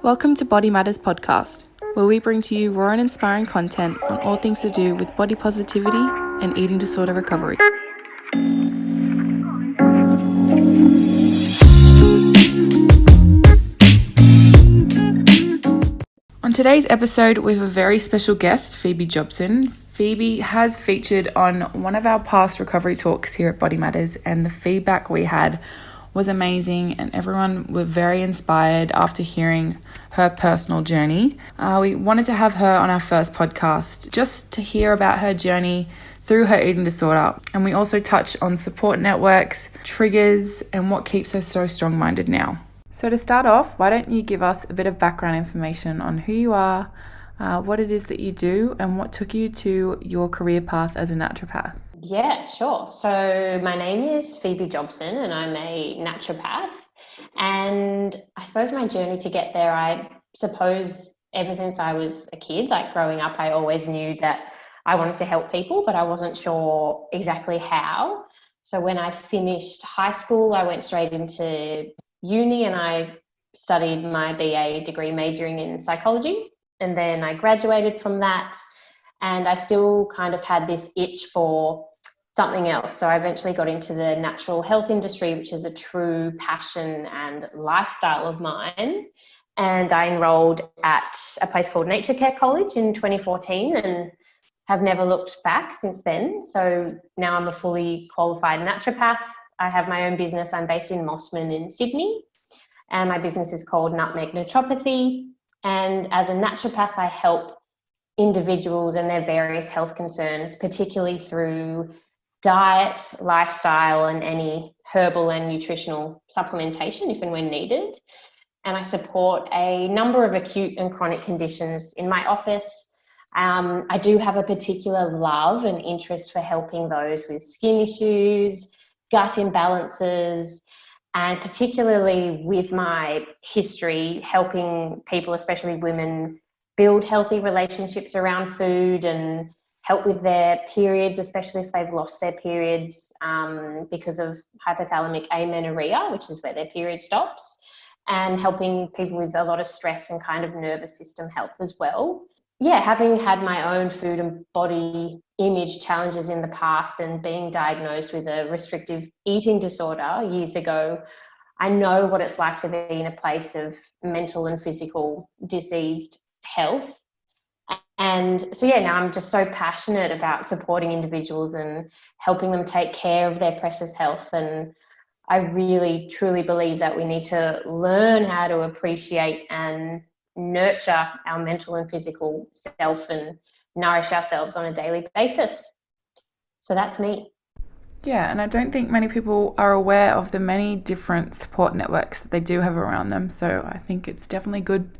Welcome to Body Matters podcast, where we bring to you raw and inspiring content on all things to do with body positivity and eating disorder recovery. On today's episode, we have a very special guest, Phoebe Jobson. Phoebe has featured on one of our past recovery talks here at Body Matters, and the feedback we had was amazing, and everyone were very inspired after hearing her personal journey. We wanted to have her on our first podcast just to hear about her journey through her eating disorder, and we also touch on support networks, triggers, and what keeps her so strong-minded now. So to start off, why don't you give us a bit of background information on who you are, what it is that you do, and what took you to your career path as a naturopath? Yeah, sure. So my name is Phoebe Jobson and I'm a naturopath. And I suppose my journey to get there, I suppose ever since I was a kid, like growing up, I always knew that I wanted to help people, but I wasn't sure exactly how. So when I finished high school, I went straight into uni and I studied my BA degree majoring in psychology. And then I graduated from that. And I still kind of had this itch for something else. So I eventually got into the natural health industry, which is a true passion and lifestyle of mine. And I enrolled at a place called Nature Care College in 2014 and have never looked back since then. So now I'm a fully qualified naturopath. I have my own business. I'm based in Mossman in Sydney, and my business is called Nutmeg Naturopathy. And as a naturopath, I help individuals and their various health concerns, particularly through diet, lifestyle, and any herbal and nutritional supplementation if and when needed. And I support a number of acute and chronic conditions in my office. I do have a particular love and interest for helping those with skin issues, gut imbalances, and particularly with my history, helping people, especially women, build healthy relationships around food and help with their periods, especially if they've lost their periods because of hypothalamic amenorrhea, which is where their period stops, and helping people with a lot of stress and kind of nervous system health as well. Yeah, having had my own food and body image challenges in the past and being diagnosed with a restrictive eating disorder years ago, I know what it's like to be in a place of mental and physical diseased health. And so, yeah, now I'm just so passionate about supporting individuals and helping them take care of their precious health. And I really, truly believe that we need to learn how to appreciate and nurture our mental and physical self and nourish ourselves on a daily basis. So that's me. Yeah, and I don't think many people are aware of the many different support networks that they do have around them. So I think it's definitely good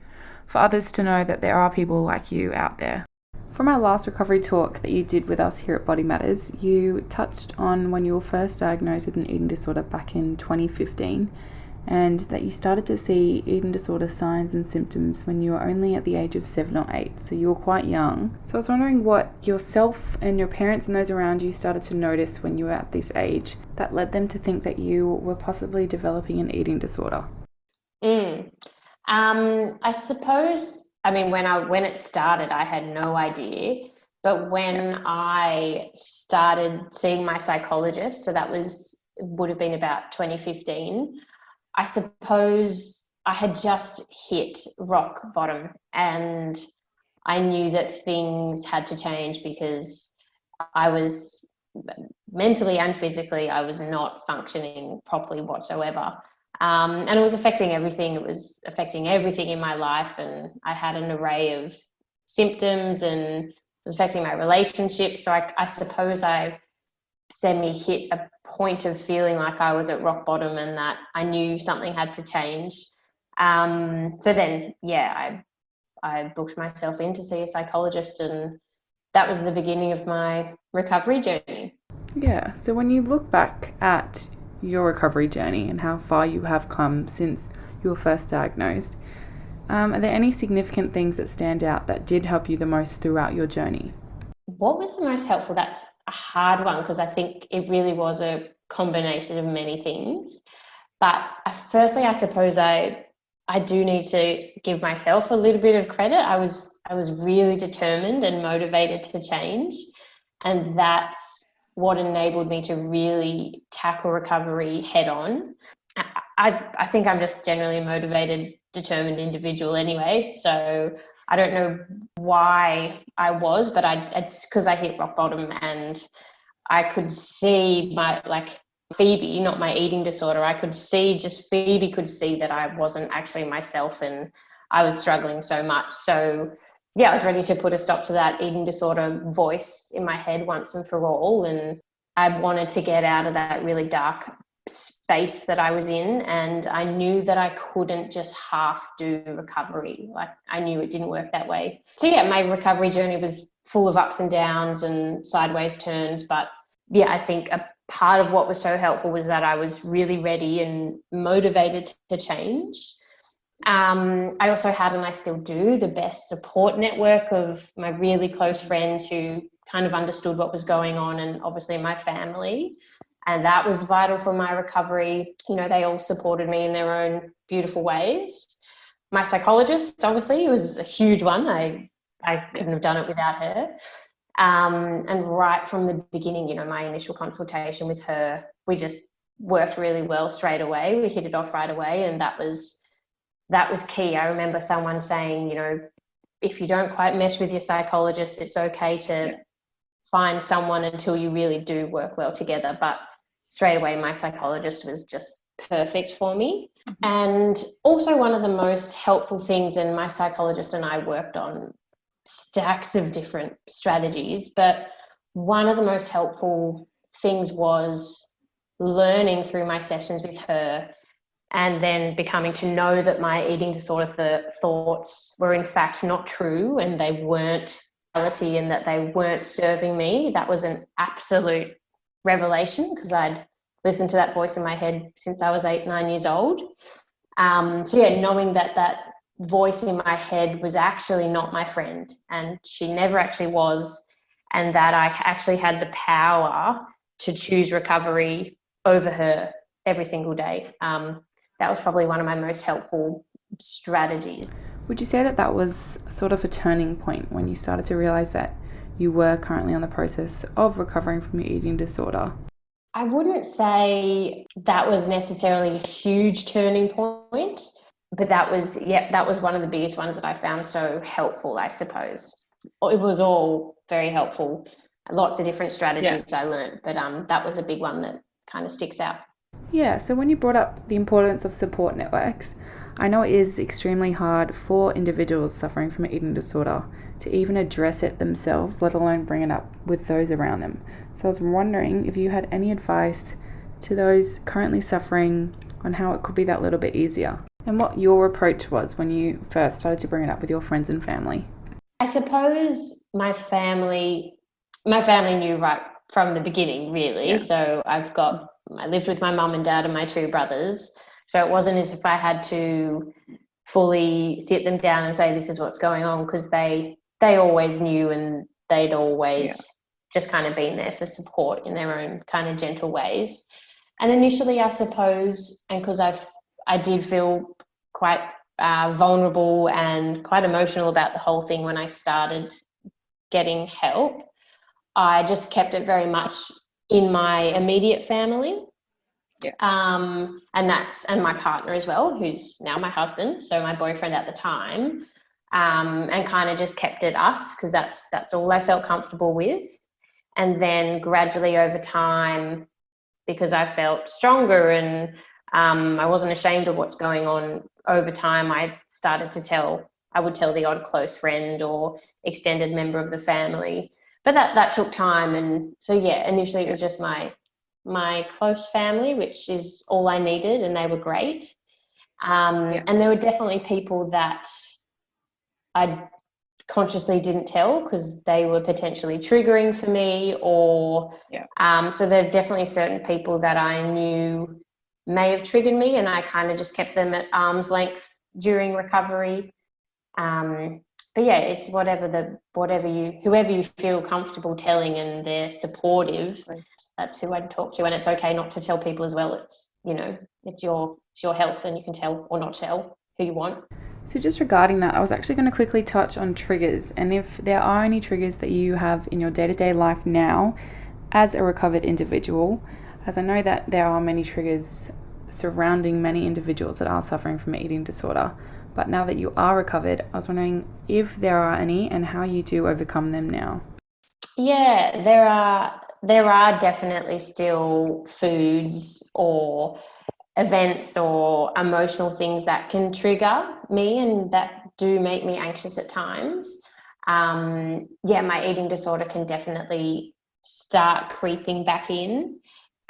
for others to know that there are people like you out there. From our last recovery talk that you did with us here at Body Matters, you touched on when you were first diagnosed with an eating disorder back in 2015, and that you started to see eating disorder signs and symptoms when you were only at the age of 7 or 8, so you were quite young. So I was wondering what yourself and your parents and those around you started to notice when you were at this age that led them to think that you were possibly developing an eating disorder. I suppose, I mean, when it started, I had no idea. But when I started seeing my psychologist, so would have been about 2015, I suppose I had just hit rock bottom and I knew that things had to change because I was mentally and physically, I was not functioning properly whatsoever. And it was affecting everything. It was affecting everything in my life. And I had an array of symptoms and it was affecting my relationships. So I suppose I hit a point of feeling like I was at rock bottom and that I knew something had to change. So then, yeah, I booked myself in to see a psychologist, and that was the beginning of my recovery journey. Yeah, so when you look back at your recovery journey and how far you have come since you were first diagnosed, are there any significant things that stand out that did help you the most throughout your journey? What was the most helpful? That's a hard one because I think it really was a combination of many things. But firstly, I suppose I I do need to give myself a little bit of credit. I was really determined and motivated to change, and that's what enabled me to really tackle recovery head on. I think I'm just generally a motivated, determined individual anyway. So I don't know why I was, but it's because I hit rock bottom and I could see my, like, Phoebe, not my eating disorder. I could see, just Phoebe could see that I wasn't actually myself and I was struggling so much. So yeah, I was ready to put a stop to that eating disorder voice in my head once and for all. And I wanted to get out of that really dark space that I was in. And I knew that I couldn't just half do recovery. Like, I knew it didn't work that way. So yeah, my recovery journey was full of ups and downs and sideways turns. But yeah, I think a part of what was so helpful was that I was really ready and motivated to change. I also had, and I still do, the best support network of my really close friends who kind of understood what was going on, and obviously my family. And that was vital for my recovery. You know, they all supported me in their own beautiful ways. My psychologist, obviously, was a huge one. I couldn't have done it without her. And right from the beginning, you know, my initial consultation with her, we just worked really well straight away. We hit it off right away, and that was key. I remember someone saying, you know, if you don't quite mesh with your psychologist, it's okay to find someone until you really do work well together. But straight away, my psychologist was just perfect for me. And also, one of the most helpful things, and my psychologist and I worked on stacks of different strategies, but one of the most helpful things was learning through my sessions with her, and then becoming to know that my eating disorder thoughts were in fact not true, and they weren't reality, and that they weren't serving me. That was an absolute revelation, because I'd listened to that voice in my head since I was 8-9 years old. So yeah, knowing that that voice in my head was actually not my friend, and she never actually was, and that I actually had the power to choose recovery over her every single day. That was probably one of my most helpful strategies. Would you say that that was sort of a turning point when you started to realize that you were currently on the process of recovering from your eating disorder? I wouldn't say that was necessarily a huge turning point, but that was one of the biggest ones that I found so helpful, I suppose. It was all very helpful. Lots of different strategies I learned, but that was a big one that kind of sticks out. Yeah, so when you brought up the importance of support networks, I know it is extremely hard for individuals suffering from an eating disorder to even address it themselves, let alone bring it up with those around them. So I was wondering if you had any advice to those currently suffering on how it could be that little bit easier, and what your approach was when you first started to bring it up with your friends and family. I suppose my family knew right from the beginning, really. Yeah. So I lived with my mum and dad and my two brothers. So it wasn't as if I had to fully sit them down and say, this is what's going on, because they always knew, and they'd always just kind of been there for support in their own kind of gentle ways. And initially, I suppose, and because I did feel quite vulnerable and quite emotional about the whole thing when I started getting help, I just kept it very much in my immediate family. And my partner as well, who's now my husband, so my boyfriend at the time, and kind of just kept it us, because that's all I felt comfortable with. And then gradually over time, because I felt stronger and I wasn't ashamed of what's going on, over time I would tell the odd close friend or extended member of the family. But that took time. And so yeah, initially it was just my close family, which is all I needed, and they were great. And there were definitely people that I consciously didn't tell because they were potentially triggering for me, or so there are definitely certain people that I knew may have triggered me, and I kind of just kept them at arm's length during recovery. But yeah, it's whoever you feel comfortable telling and they're supportive, that's who I'd talk to. And it's okay not to tell people as well. It's, you know, it's your health, and you can tell or not tell. who you want. So, just regarding that, I was actually going to quickly touch on triggers and if there are any triggers that you have in your day to day life now as a recovered individual, as I know that there are many triggers surrounding many individuals that are suffering from an eating disorder. But now that you are recovered, I was wondering if there are any and how you do overcome them now. Yeah, there are definitely still foods or events or emotional things that can trigger me and that do make me anxious at times. Yeah, my eating disorder can definitely start creeping back in.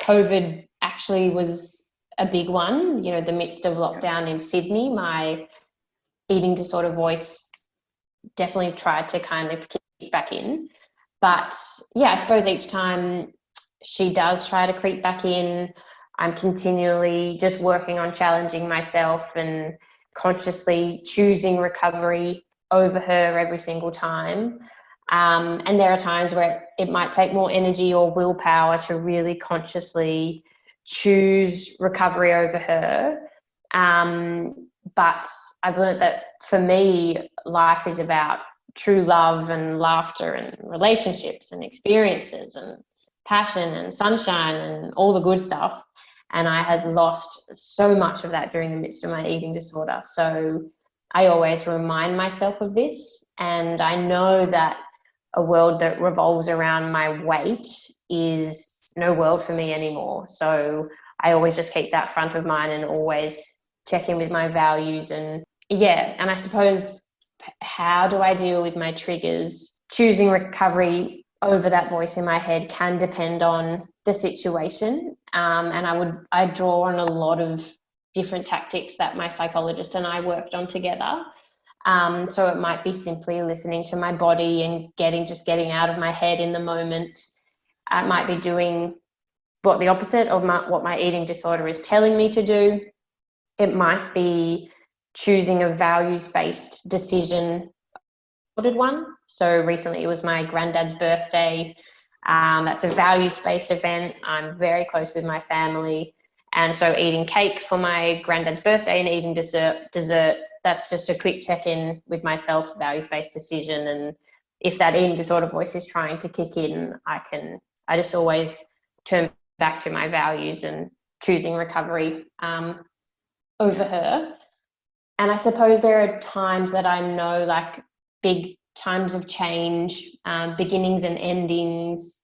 COVID actually was a big one. The midst of lockdown in Sydney, my eating disorder voice definitely tried to kind of kick back in. But yeah, I suppose each time she does try to creep back in, I'm continually just working on challenging myself and consciously choosing recovery over her every single time. And there are times where it might take more energy or willpower to really consciously choose recovery over her. But I've learned that for me, life is about true love and laughter and relationships and experiences and passion and sunshine and all the good stuff. And I had lost so much of that during the midst of my eating disorder. So I always remind myself of this. And I know that a world that revolves around my weight is no world for me anymore. So I always just keep that front of mind and always check in with my values. And yeah, and I suppose, how do I deal with my triggers? Choosing recovery over that voice in my head can depend on the situation. And I draw on a lot of different tactics that my psychologist and I worked on together. So it might be simply listening to my body and getting out of my head in the moment. I might be doing what the opposite of what my eating disorder is telling me to do. It might be choosing a values-based decision, ordered one. So recently it was my granddad's birthday. That's a values-based event. I'm very close with my family. And so eating cake for my granddad's birthday and eating dessert, that's just a quick check-in with myself, values-based decision. And if that eating disorder voice is trying to kick in, I just always turn back to my values and choosing recovery over her. And I suppose there are times that I know, like big times of change, beginnings and endings,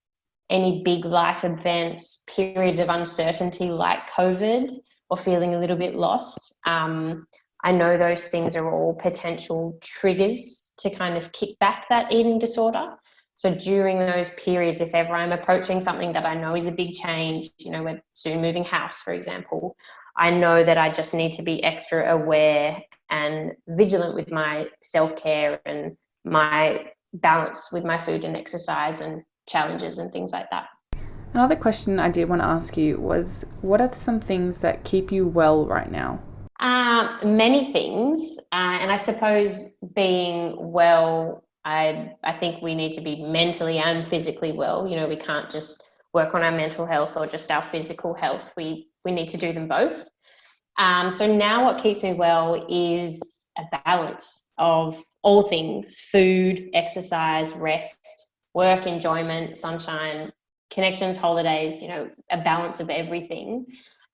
any big life events, periods of uncertainty like COVID or feeling a little bit lost. I know those things are all potential triggers to kind of kick back that eating disorder. So during those periods, if ever I'm approaching something that I know is a big change, we're soon moving house, for example, I know that I just need to be extra aware and vigilant with my self-care and my balance with my food and exercise and challenges and things like that. Another question I did want to ask you was, what are some things that keep you well right now? Many things, and I suppose being well, I think we need to be mentally and physically well. We can't just work on our mental health or just our physical health. We need to do them both. So now what keeps me well is a balance of all things: food, exercise, rest, work, enjoyment, sunshine, connections, holidays, a balance of everything.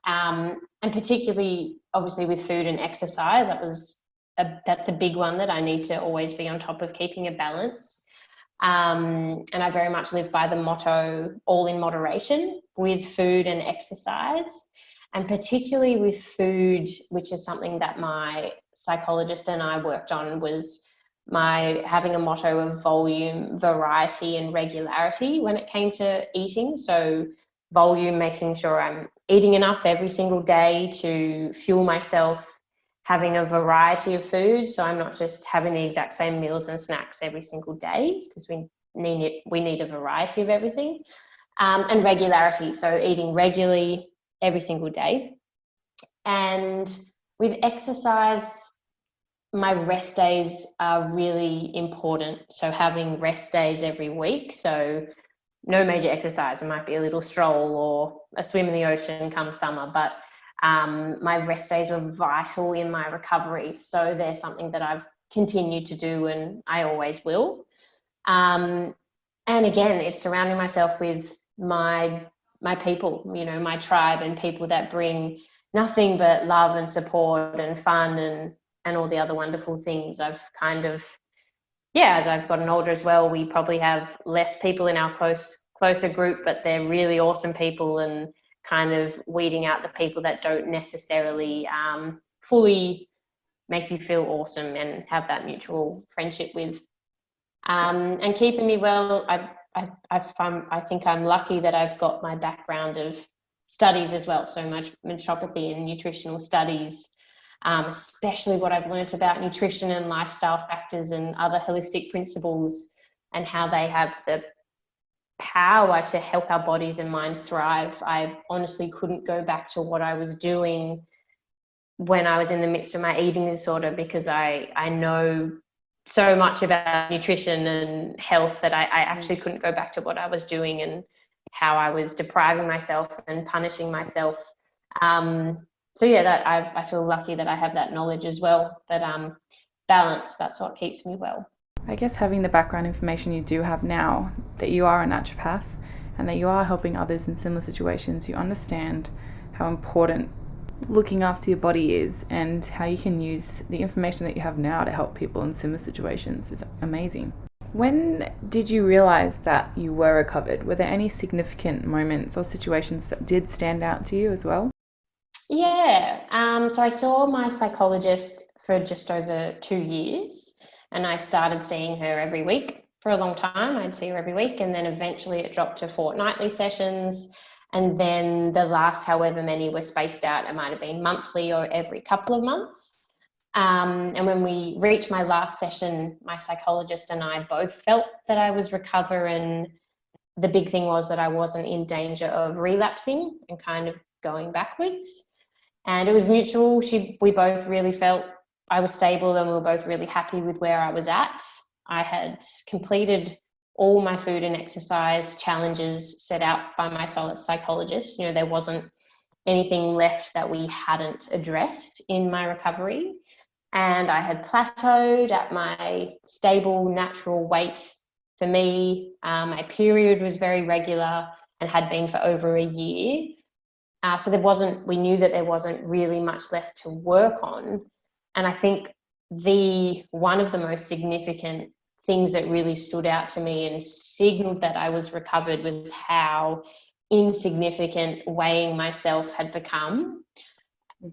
And particularly, obviously, with food and exercise, that's a big one that I need to always be on top of, keeping a balance. And I very much live by the motto, all in moderation, with food and exercise. And particularly with food, which is something that my psychologist and I worked on, was my having a motto of volume, variety, and regularity when it came to eating. So volume, making sure I'm eating enough every single day to fuel myself, having a variety of food. So I'm not just having the exact same meals and snacks every single day, because we need a variety of everything. And regularity, so eating regularly every single day. And with exercise, my rest days are really important. So having rest days every week. So no major exercise. It might be a little stroll or a swim in the ocean come summer, but My rest days were vital in my recovery. So they're something that I've continued to do and I always will. And again, it's surrounding myself with my people, you know, my tribe, and people that bring nothing but love and support and fun and all the other wonderful things. I've kind of, yeah, as I've gotten older as well, we probably have less people in our closer group, but they're really awesome people, and kind of weeding out the people that don't necessarily fully make you feel awesome and have that mutual friendship with. And keeping me well, I think I'm lucky that I've got my background of studies as well, so much naturopathy and nutritional studies, especially what I've learnt about nutrition and lifestyle factors and other holistic principles, and how they have the power to help our bodies and minds thrive. I honestly couldn't go back to what I was doing when I was in the midst of my eating disorder, because I know so much about nutrition and health that I actually couldn't go back to what I was doing and how I was depriving myself and punishing myself. So yeah, that I feel lucky that I have that knowledge as well. But balance, that's what keeps me well. I guess having the background information you do have now, that you are a naturopath and that you are helping others in similar situations, you understand how important looking after your body is, and how you can use the information that you have now to help people in similar situations is amazing. When did you realize that you were recovered? Were there any significant moments or situations that did stand out to you as well? Yeah, so I saw my psychologist for just over 2 years, and I started seeing her every week for a long time. I'd see her every week, and then eventually it dropped to fortnightly sessions. And then the last however many were spaced out. It might have been monthly or every couple of months. And when we reached my last session, my psychologist and I both felt that I was recovering. The big thing was that I wasn't in danger of relapsing and kind of going backwards. And it was mutual. We both really felt I was stable, and we were both really happy with where I was at. I had completed all my food and exercise challenges set out by my solid psychologist. You know, there wasn't anything left that we hadn't addressed in my recovery. And I had plateaued at my stable, natural weight. For me, my period was very regular and had been for over a year. So we knew that there wasn't really much left to work on. And I think one of the most significant things that really stood out to me and signaled that I was recovered was how insignificant weighing myself had become.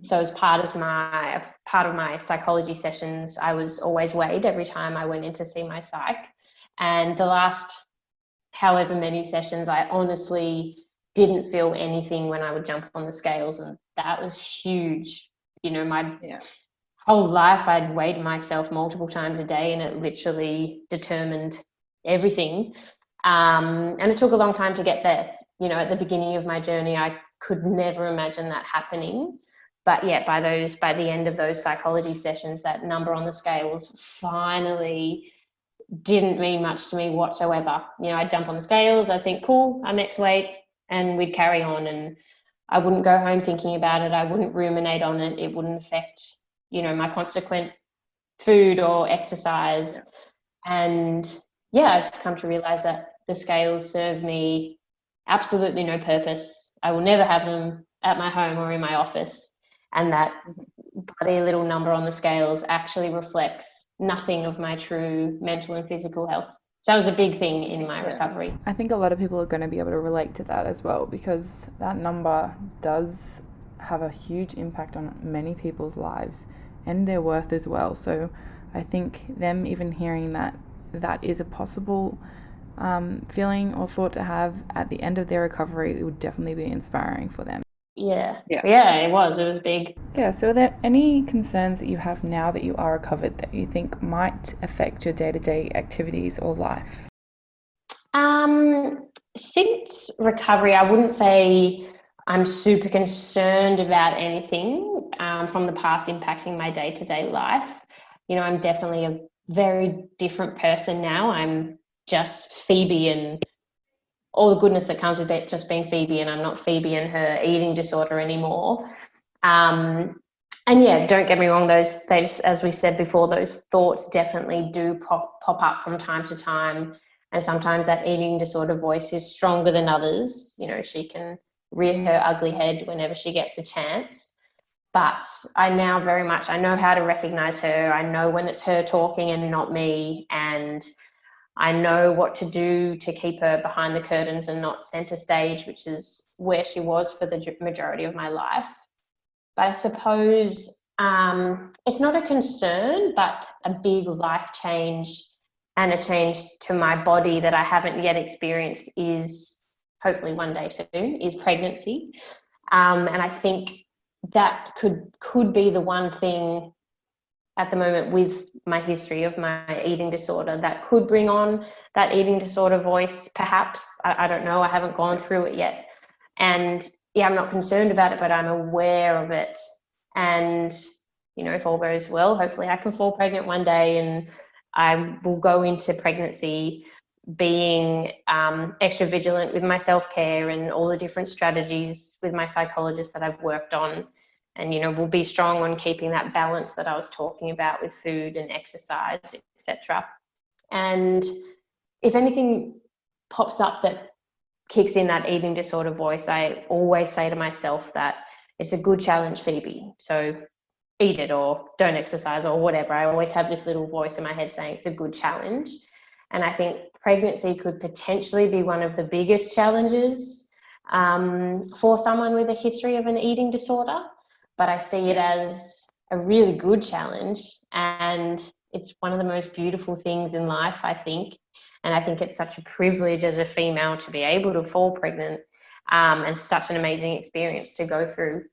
So as part of my psychology sessions, I was always weighed every time I went in to see my psych. And the last however many sessions, I honestly didn't feel anything when I would jump on the scales, and that was huge. You know, my whole life I'd weighed myself multiple times a day, and it literally determined everything. And it took a long time to get there. You know, at the beginning of my journey, I could never imagine that happening. But yeah, by the end of those psychology sessions, that number on the scales finally didn't mean much to me whatsoever. You know, I'd jump on the scales, I'd think, cool, I'm X weight, and we'd carry on. And I wouldn't go home thinking about it. I wouldn't ruminate on it. It wouldn't affect, you know, my consequent food or exercise. And yeah, I've come to realize that the scales serve me absolutely no purpose. I will never have them at my home or in my office. And that bloody little number on the scales actually reflects nothing of my true mental and physical health. So that was a big thing in my recovery. I think a lot of people are going to be able to relate to that as well, because that number does have a huge impact on many people's lives and their worth as well. So I think them even hearing that is a possible feeling or thought to have at the end of their recovery, it would definitely be inspiring for them. Yeah, it was big. Yeah, so are there any concerns that you have now that you are recovered that you think might affect your day-to-day activities or life? Since recovery, I wouldn't say I'm super concerned about anything from the past impacting my day-to-day life. You know, I'm definitely a very different person now. I'm just Phoebe and all the goodness that comes with it just being Phoebe, and I'm not Phoebe and her eating disorder anymore. Um, and yeah, don't get me wrong, as we said before, those thoughts definitely do pop up from time to time. And sometimes that eating disorder voice is stronger than others. You know, she can rear her ugly head whenever she gets a chance. But I now very much, I know how to recognize her. I know when it's her talking and not me. And I know what to do to keep her behind the curtains and not center stage, which is where she was for the majority of my life. But I suppose it's not a concern, but a big life change and a change to my body that I haven't yet experienced is, hopefully one day soon, is pregnancy. And I think that could be the one thing at the moment with my history of my eating disorder that could bring on that eating disorder voice, perhaps. I don't know. I haven't gone through it yet. And yeah, I'm not concerned about it, but I'm aware of it. And, you know, if all goes well, hopefully I can fall pregnant one day, and I will go into pregnancy being extra vigilant with my self-care and all the different strategies with my psychologist that I've worked on. And, you know, we'll be strong on keeping that balance that I was talking about with food and exercise, etc. And if anything pops up that kicks in that eating disorder voice, I always say to myself that it's a good challenge, Phoebe. So eat it or don't exercise or whatever. I always have this little voice in my head saying it's a good challenge. And I think pregnancy could potentially be one of the biggest challenges for someone with a history of an eating disorder. But I see it as a really good challenge, and it's one of the most beautiful things in life, I think. And I think it's such a privilege as a female to be able to fall pregnant, and such an amazing experience to go through.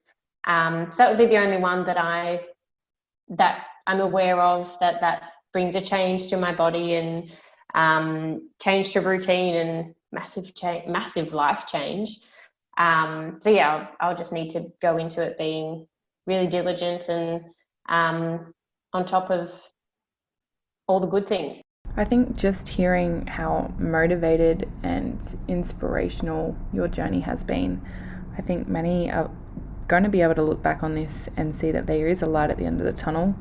So that would be the only one that I'm aware of that brings a change to my body and change to routine and massive life change. So yeah, I'll just need to go into it being really diligent and on top of all the good things. I think just hearing how motivated and inspirational your journey has been, I think many are going to be able to look back on this and see that there is a light at the end of the tunnel,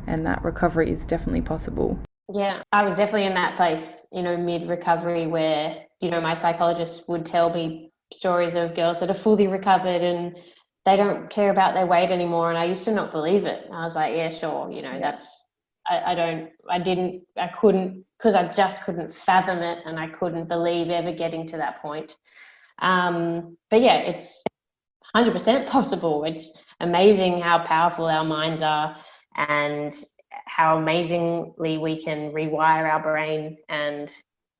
and that recovery is definitely possible. Yeah, I was definitely in that place, you know, mid-recovery where, you know, my psychologist would tell me stories of girls that are fully recovered and they don't care about their weight anymore. And I used to not believe it. I was like, yeah, sure, you know, I couldn't, because I just couldn't fathom it, and I couldn't believe ever getting to that point. But yeah, it's 100% possible. It's amazing how powerful our minds are and how amazingly we can rewire our brain. And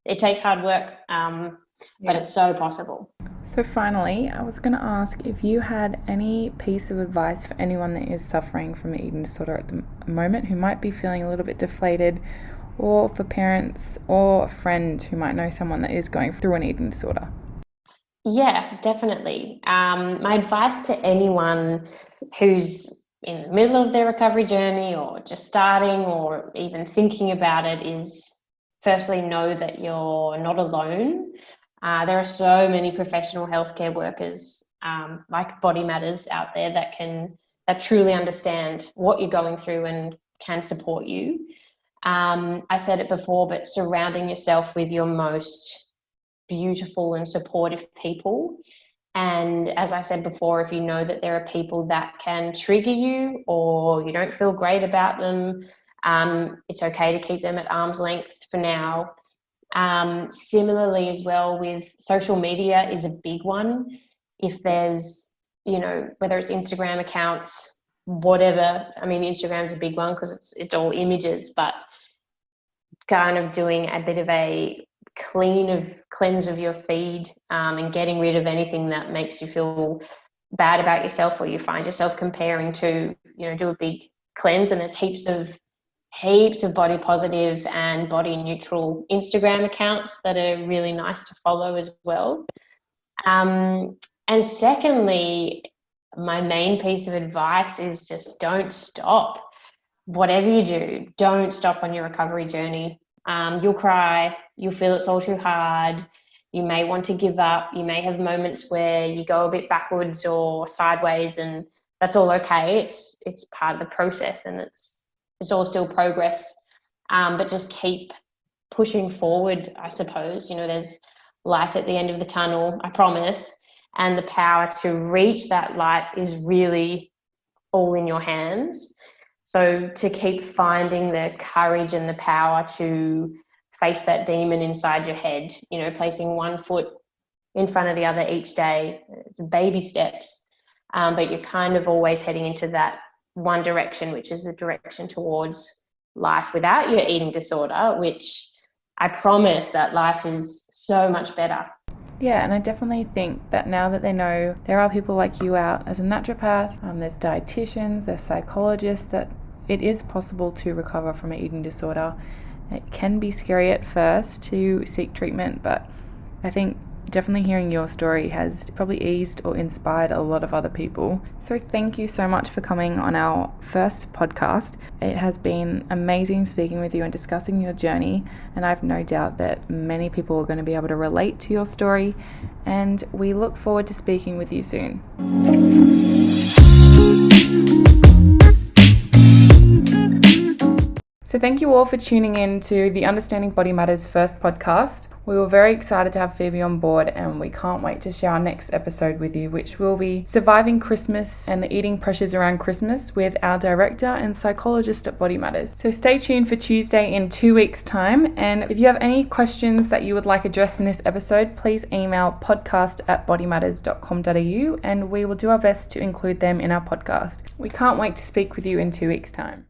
it takes hard work, but it's so possible. So finally, I was going to ask if you had any piece of advice for anyone that is suffering from an eating disorder at the moment, who might be feeling a little bit deflated, or for parents or a friend who might know someone that is going through an eating disorder. Yeah, definitely. My advice to anyone who's in the middle of their recovery journey or just starting or even thinking about it is, firstly, know that you're not alone. There are so many professional healthcare workers like BodyMatters out there that truly understand what you're going through and can support you. I said it before, but surrounding yourself with your most beautiful and supportive people. And as I said before, if you know that there are people that can trigger you or you don't feel great about them, it's okay to keep them at arm's length for now. Similarly as well with social media is a big one. If there's, you know, whether it's Instagram accounts, whatever, I mean, Instagram's a big one because it's all images, but kind of doing a bit of a cleanse of your feed, and getting rid of anything that makes you feel bad about yourself or you find yourself comparing to, you know, do a big cleanse. And there's heaps of body positive and body neutral Instagram accounts that are really nice to follow as well. And secondly, my main piece of advice is just don't stop. Whatever you do, don't stop on your recovery journey. You'll cry, you'll feel it's all too hard, you may want to give up, you may have moments where you go a bit backwards or sideways, and that's all okay. It's part of the process, and it's all still progress. But just keep pushing forward, I suppose. There's light at the end of the tunnel, I promise. And the power to reach that light is really all in your hands. So to keep finding the courage and the power to face that demon inside your head, placing one foot in front of the other each day. It's baby steps, but you're kind of always heading into that one direction, which is the direction towards life without your eating disorder, which I promise that life is so much better. Yeah, and I definitely think that now that they know there are people like you out as a naturopath, there's dietitians, there's psychologists, that it is possible to recover from an eating disorder. It can be scary at first to seek treatment, but I think definitely hearing your story has probably eased or inspired a lot of other people. So thank you so much for coming on our first podcast. It has been amazing speaking with you and discussing your journey, and I have no doubt that many people are going to be able to relate to your story, and we look forward to speaking with you soon. So thank you all for tuning in to the Understanding Body Matters first podcast. We were very excited to have Phoebe on board, and we can't wait to share our next episode with you, which will be surviving Christmas and the eating pressures around Christmas with our director and psychologist at Body Matters. So stay tuned for Tuesday in 2 weeks' time. And if you have any questions that you would like addressed in this episode, please email podcast@bodymatters.com.au and we will do our best to include them in our podcast. We can't wait to speak with you in 2 weeks' time.